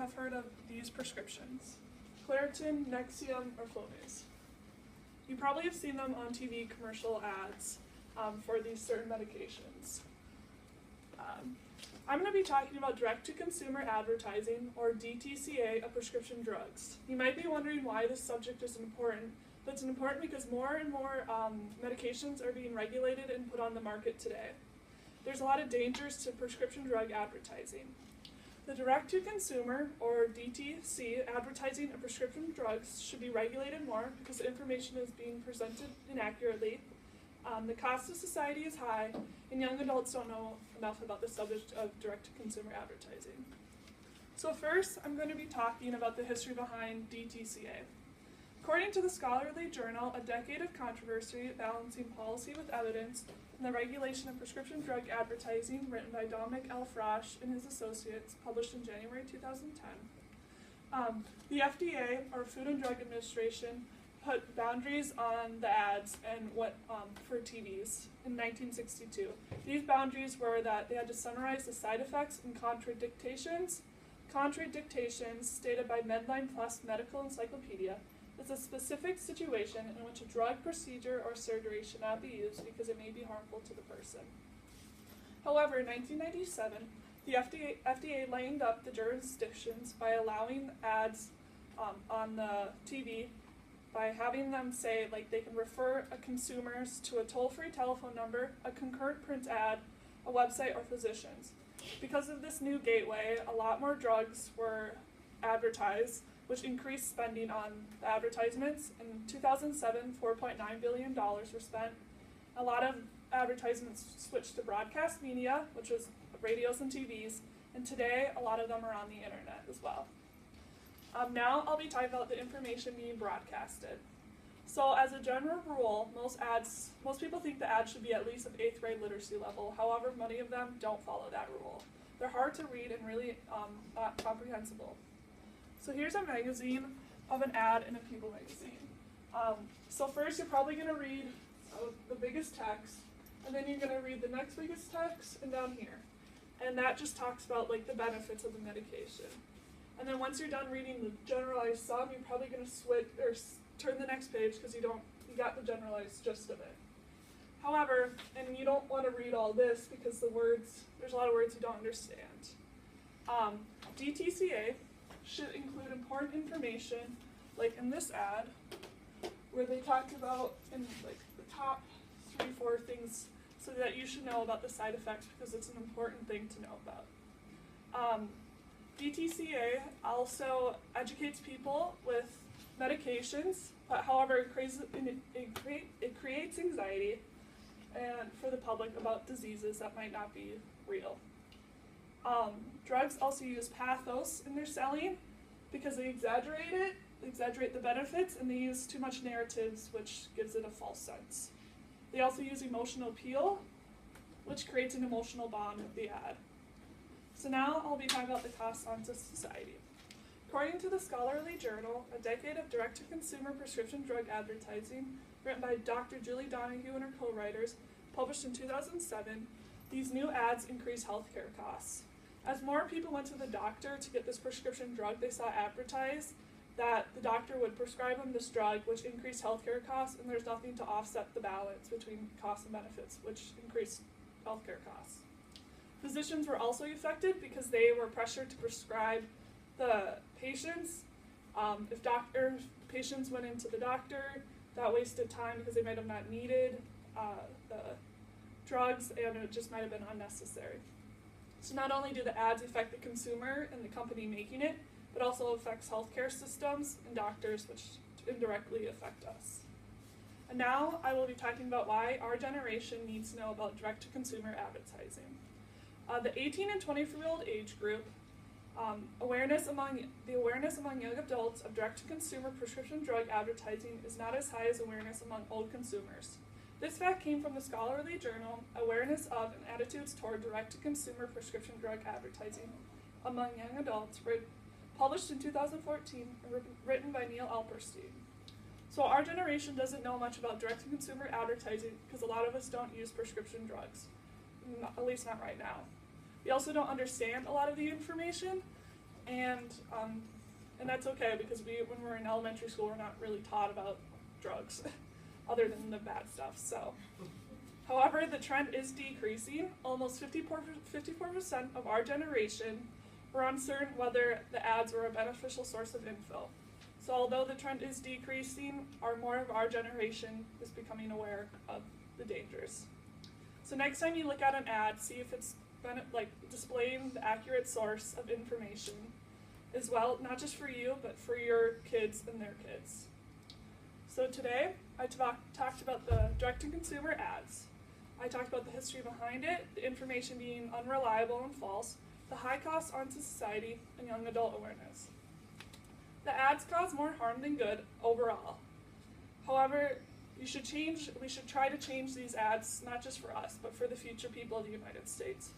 have heard of these prescriptions: Claritin, Nexium, or Flonase. You probably have seen them on TV commercial ads for these certain medications. I'm going to be talking about direct-to-consumer advertising, or DTCA, of prescription drugs. You might be wondering why this subject is important, but it's important because more and more medications are being regulated and put on the market today. There's a lot of dangers to prescription drug advertising. The direct-to-consumer, or DTC, advertising of prescription drugs should be regulated more because the information is being presented inaccurately. The cost to society is high, and young adults don't know enough about the subject of direct-to-consumer advertising. So first, I'm going to be talking about the history behind DTCA. According to the scholarly journal, A Decade of Controversy, Balancing Policy with Evidence, and the Regulation of Prescription Drug Advertising, written by Dominic L. Frosch and his associates, published in January 2010. The FDA, or Food and Drug Administration, put boundaries on the ads and what for TVs in 1962. These boundaries were that they had to summarize the side effects and contradictions stated by Medline Plus Medical Encyclopedia. It's a specific situation in which a drug, procedure, or surgery should not be used because it may be harmful to the person. However, in 1997, the FDA lightened up the jurisdictions by allowing ads on the TV by having them say, like, they can refer consumers to a toll-free telephone number, a concurrent print ad, a website, or physicians. Because of this new gateway, a lot more drugs were advertised, which increased spending on the advertisements. In 2007, $4.9 billion were spent. A lot of advertisements switched to broadcast media, which was radios and TVs, and today a lot of them are on the internet as well. Now I'll be talking about the information being broadcasted. So as a general rule, most people think the ad should be at least of 8th grade literacy level. However, many of them don't follow that rule. They're hard to read and really not comprehensible. So here's a magazine of an ad in a People magazine. So first you're probably going to read the biggest text, and then you're going to read the next biggest text and down here. And that just talks about, like, the benefits of the medication. And then once you're done reading the generalized sum, you're probably going to switch or turn the next page because you got the generalized gist of it. However, and you don't want to read all this because there's a lot of words you don't understand. DTCA should include important information, like in this ad, where they talked about in like the top 3-4 things so that you should know about the side effects because it's an important thing to know about. DTCA also educates people with medications, but however it creates anxiety and for the public about diseases that might not be real. Drugs also use pathos in their selling because they exaggerate the benefits, and they use too much narratives, which gives it a false sense. They also use emotional appeal, which creates an emotional bond with the ad. So now I'll be talking about the costs onto society. According to the scholarly journal, A Decade of Direct-to-Consumer Prescription Drug Advertising, written by Dr. Julie Donahue and her co-writers, published in 2007, these new ads increase healthcare costs. As more people went to the doctor to get this prescription drug, they saw advertised that the doctor would prescribe them this drug, which increased healthcare costs, and there's nothing to offset the balance between costs and benefits, which increased healthcare costs. Physicians were also affected because they were pressured to prescribe the patients. If patients went into the doctor, that wasted time because they might have not needed the drugs, and it just might have been unnecessary. So not only do the ads affect the consumer and the company making it, but also affects healthcare systems and doctors, which indirectly affect us. And now I will be talking about why our generation needs to know about direct-to-consumer advertising. The 18 and 24-year-old age group, awareness among young adults of direct-to-consumer prescription drug advertising is not as high as awareness among old consumers. This fact came from the scholarly journal, Awareness of and Attitudes Toward Direct-to-Consumer Prescription Drug Advertising Among Young Adults, published in 2014 and written by Neil Alperstein. So our generation doesn't know much about direct-to-consumer advertising because a lot of us don't use prescription drugs, at least not right now. We also don't understand a lot of the information, and And that's okay because when we're in elementary school, we're not really taught about drugs other than the bad stuff. So, however, the trend is decreasing. Almost 54% of our generation were uncertain whether the ads were a beneficial source of info. So although the trend is decreasing, more of our generation is becoming aware of the dangers. So next time you look at an ad, see if it's displaying the accurate source of information as well, not just for you, but for your kids and their kids. So today, I talked about the direct-to-consumer ads. I talked about the history behind it, the information being unreliable and false, the high costs onto society, and young adult awareness. The ads cause more harm than good overall. However, we should try to change these ads, not just for us, but for the future people of the United States.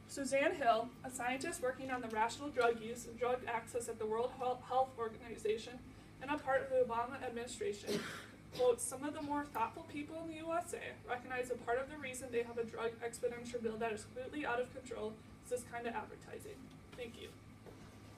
Suzanne Hill, a scientist working on the rational drug use and drug access at the World Health Organization and a part of the Obama administration, quotes, "Some of the more thoughtful people in the USA recognize a part of the reason they have a drug expenditure bill that is completely out of control is this kind of advertising." Thank you.